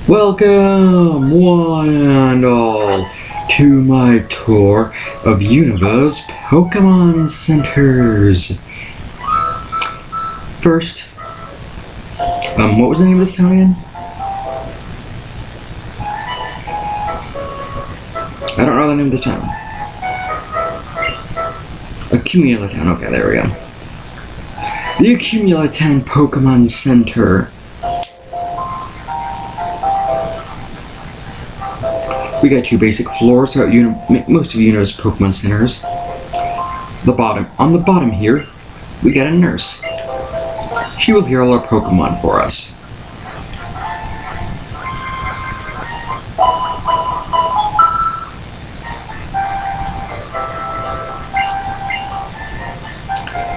Welcome, one and all, to my tour of Unova's Pokemon Centers. First, what was the name of this town again? I don't know the name of this town. Accumula Town, okay, there we go. The Accumula Town Pokemon Center. We got two basic floors throughout most of Unova's Pokemon Centers. On the bottom here, we got a nurse. She will heal all our Pokemon for us.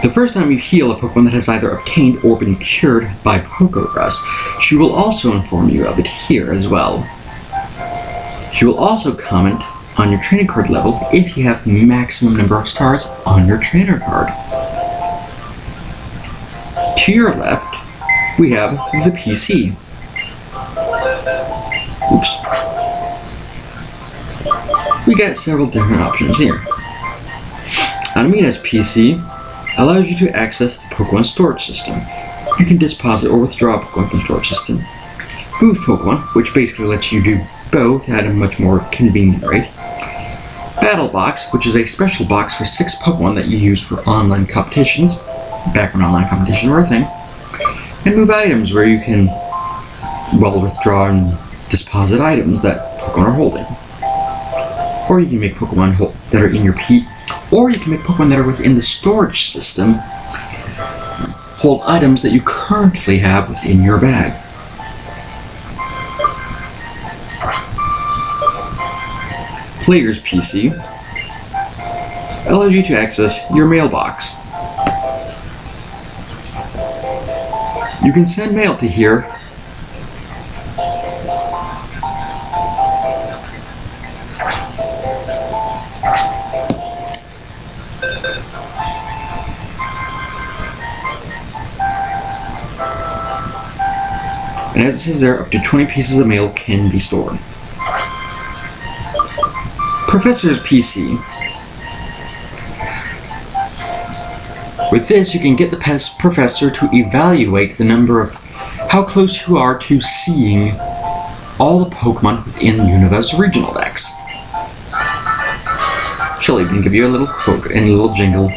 The first time you heal a Pokemon that has either obtained or been cured by Pokerus, she will also inform you of it here as well. She will also comment on your trainer card level if you have the maximum number of stars on your trainer card. To your left, we have the PC. Oops. We got several different options here. Anamina's PC allows you to access the Pokemon storage system. You can deposit or withdraw Pokemon from the storage system. Move Pokemon, which basically lets you do both at a much more convenient rate. Battle Box, which is a special box for 6 Pokemon that you use for online competitions, back when online competitions were a thing. And Move Items, where you can, withdraw and deposit items that Pokemon are holding. Or you can make Pokemon that are in your or you can make Pokemon that are within the storage system hold items that you currently have within your bag. Player's PC allows you to access your mailbox. You can send mail to here and as it says there, up to 20 pieces of mail can be stored. Professor's PC. With this, you can get the professor to evaluate the number of how close you are to seeing all the Pokemon within Unova's regional decks. She'll even give you a little quote and a little jingle.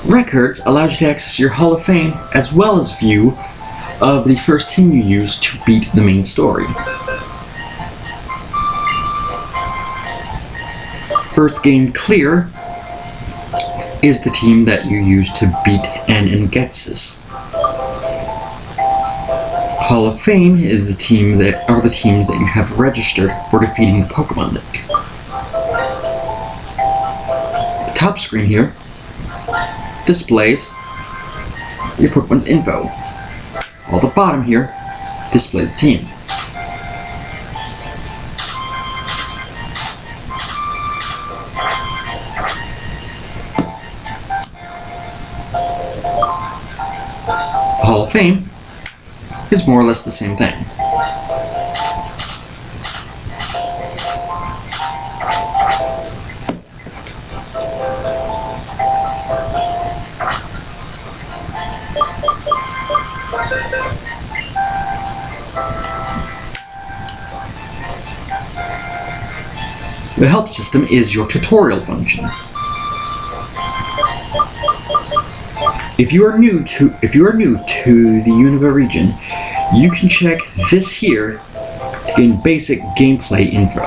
Records allows you to access your Hall of Fame as well as view of the first team you used to beat the main story. First game clear is the team that you use to beat N and Ghetsis. Hall of Fame is the teams that you have registered for defeating the Pokemon League. The top screen here displays your Pokemon's info, while the bottom here displays the team. The Hall of Fame is more or less the same thing. The help system is your tutorial function. If you are new to the Unova region, you can check this here to gain basic gameplay info.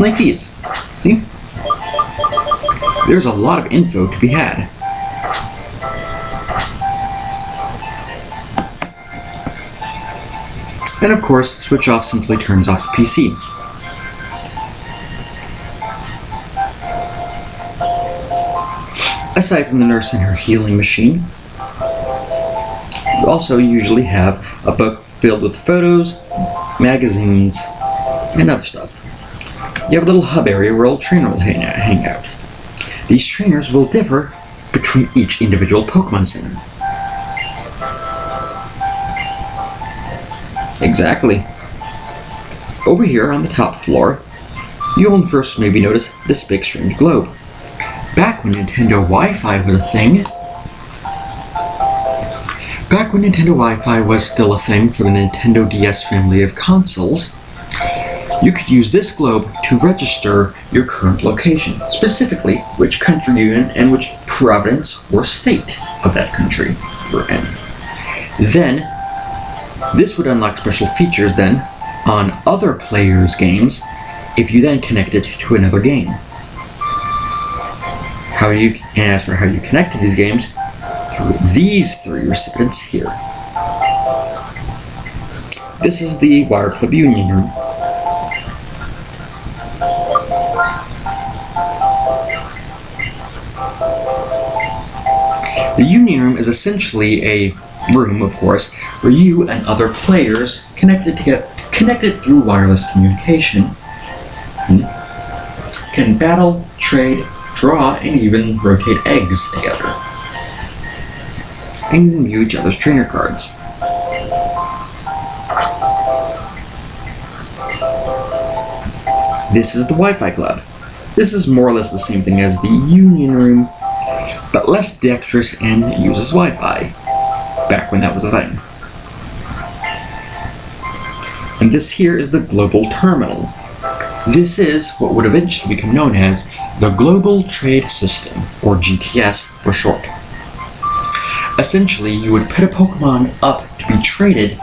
Like these. See? There's a lot of info to be had. And of course, switch off simply turns off the PC. Aside from the nurse and her healing machine, you also usually have a book filled with photos, magazines, and other stuff. You have a little hub area where a trainer will hang out. These trainers will differ between each individual Pokemon Center. Exactly. Over here on the top floor, you'll first maybe notice this big strange globe. Back when Nintendo Wi-Fi was a thing, back when Nintendo Wi-Fi was still a thing for the Nintendo DS family of consoles, you could use this globe to register your current location, specifically which country you're in and which province or state of that country you're in. Then, this would unlock special features then on other players' games if you then connect it to another game. As for how you connect to these games, through these three recipients here. This is the Wire Club Union Room. The Union Room is essentially a room, of course, where you and other players connected through wireless communication can battle, trade, draw, and even rotate eggs together. And even view each other's trainer cards. This is the Wi-Fi Club. This is more or less the same thing as the Union Room, but less dexterous and uses Wi-Fi, back when that was a thing. And this here is the Global Terminal. This is what would eventually become known as the Global Trade System, or GTS for short. Essentially, you would put a Pokemon up to be traded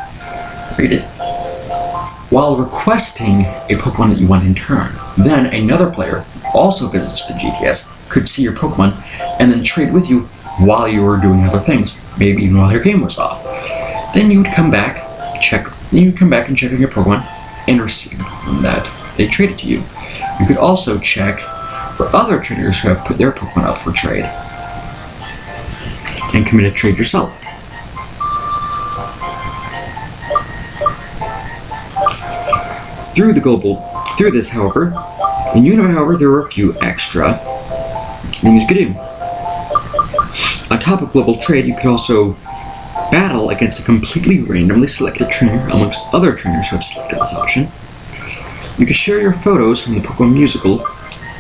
while requesting a Pokemon that you want in turn. Then another player, also visits the GTS, could see your Pokemon and then trade with you while you were doing other things, maybe even while your game was off. Then you would come back, and check on your Pokemon and receive the Pokemon that they traded to you. You could also check for other trainers who have put their Pokemon up for trade and commit a trade yourself. Through this, however, in Unova, however, there were a few extra things you could do. On top of global trade, you could also battle against a completely randomly selected trainer amongst other trainers who have selected this option. You could share your photos from the Pokemon musical,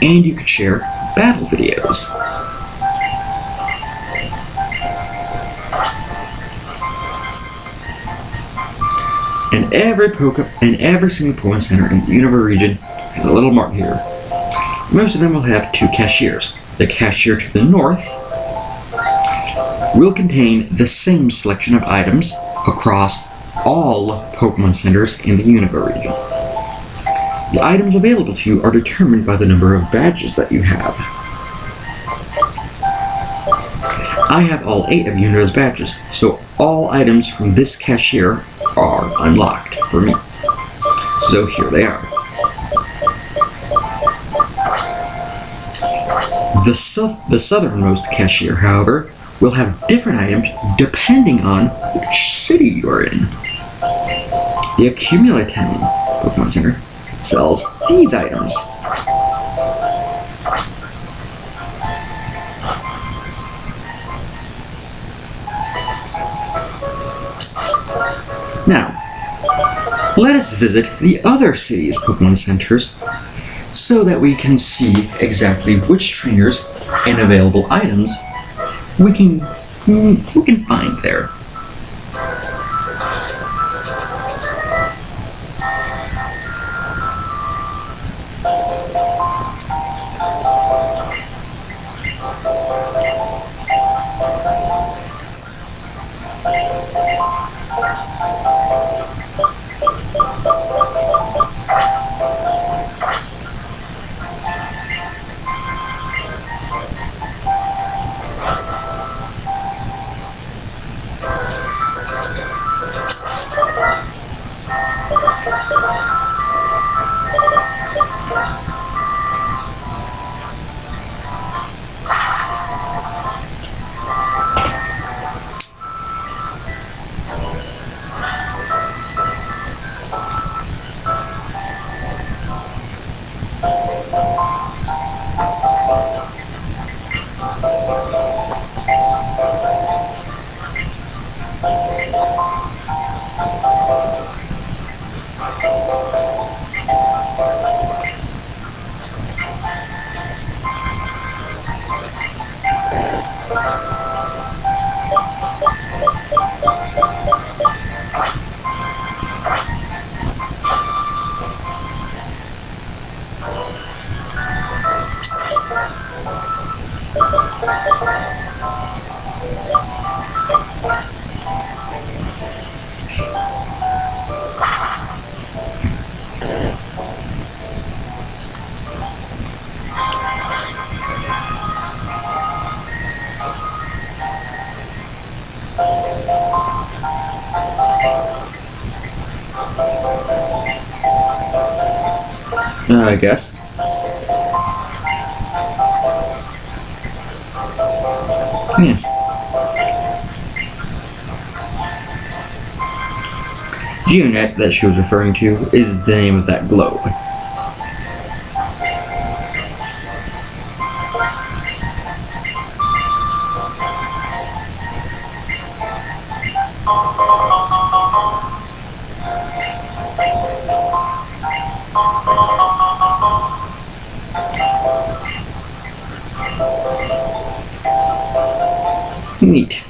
and you could share battle videos. And every single Pokemon Center in the Unova region has a little mark here. Most of them will have two cashiers. The cashier to the north will contain the same selection of items across all Pokemon Centers in the Unova region. The items available to you are determined by the number of badges that you have. I have all 8 of Unova's badges, so all items from this cashier are unlocked for me. So here they are. The southernmost cashier, however, will have different items depending on which city you're in. The Accumulatem Pokemon Center sells these items. Now, let us visit the other cities' Pokemon Centers so that we can see exactly which trainers and available items we can find there. I guess. Yeah. Geonet that she was referring to is the name of that globe. Neat.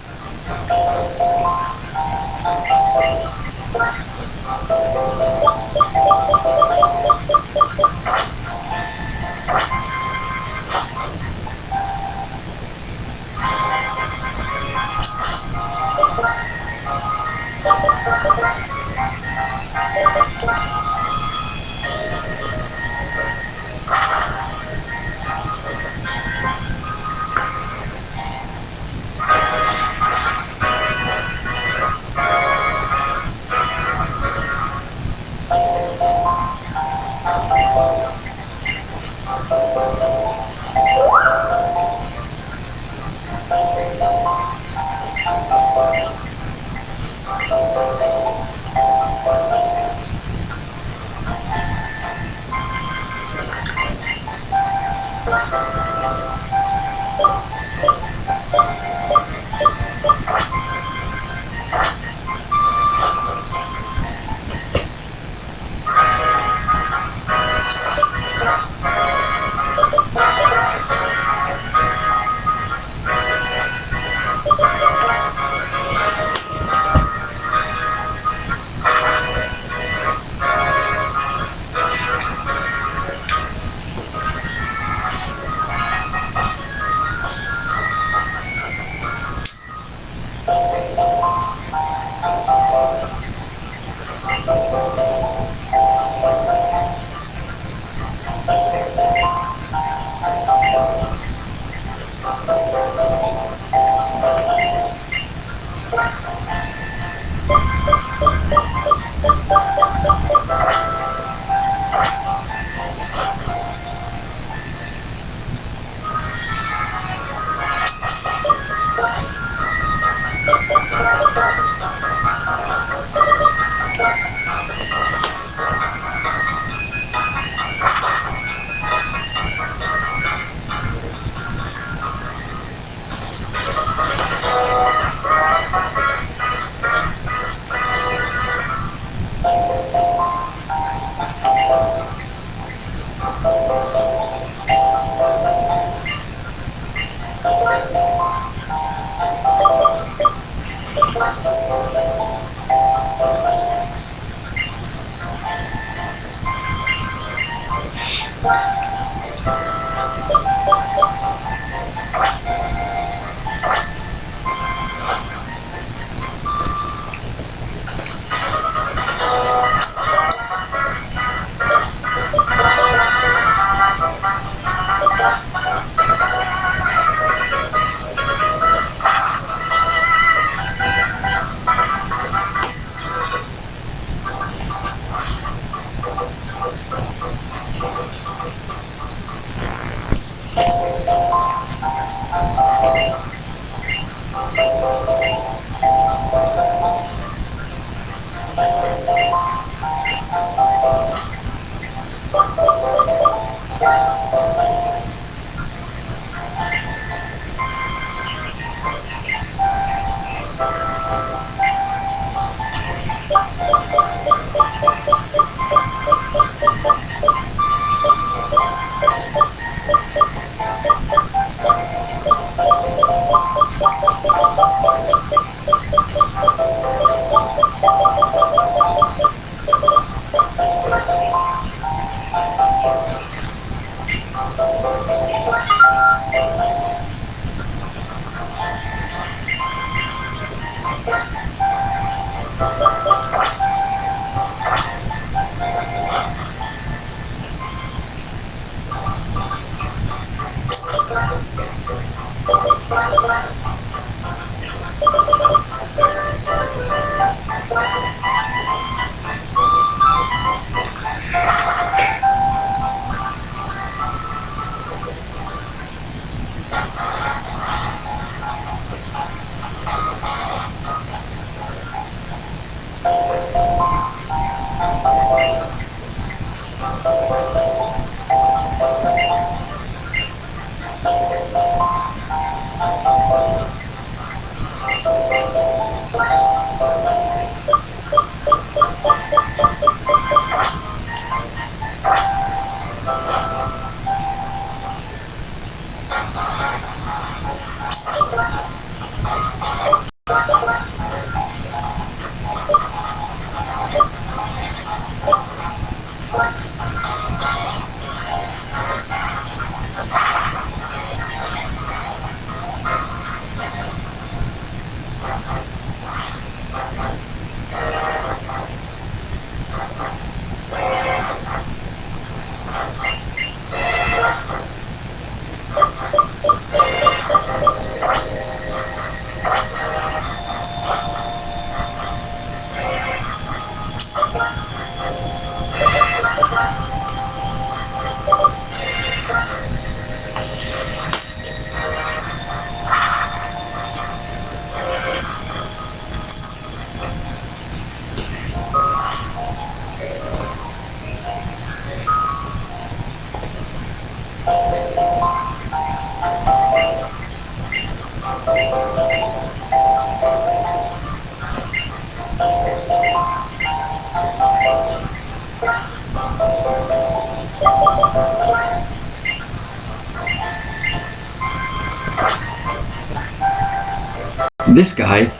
This guy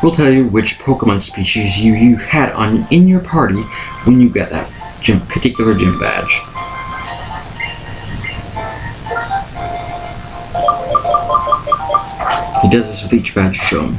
will tell you which Pokemon species you had in your party when you get that particular gym badge. He does this with each badge you show him.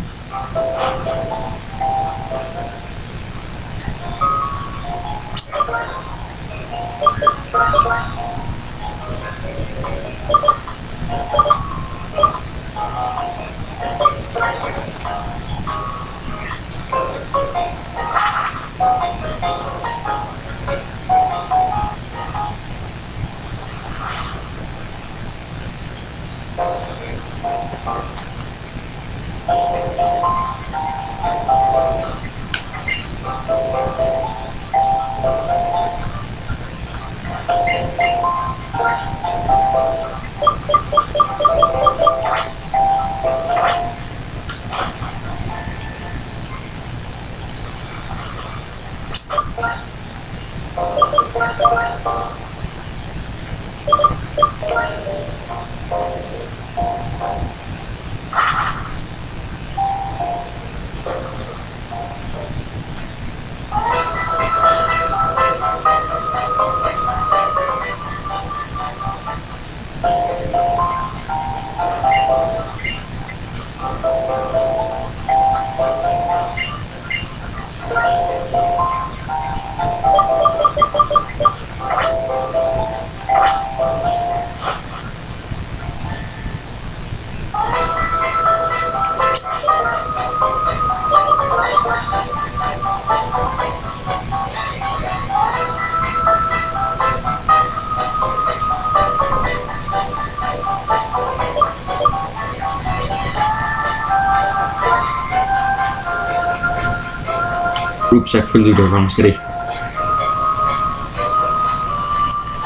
Oops, I flew to the wrong city.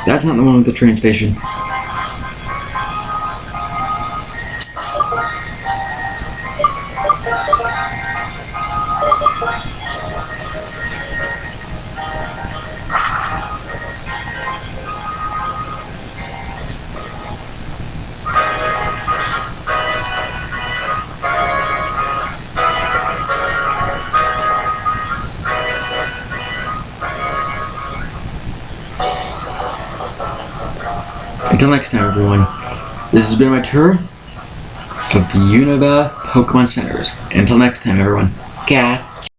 That's not the one with the train station. Until next time, everyone, this has been my tour of the Unova Pokemon Centers. Until next time, everyone, cat.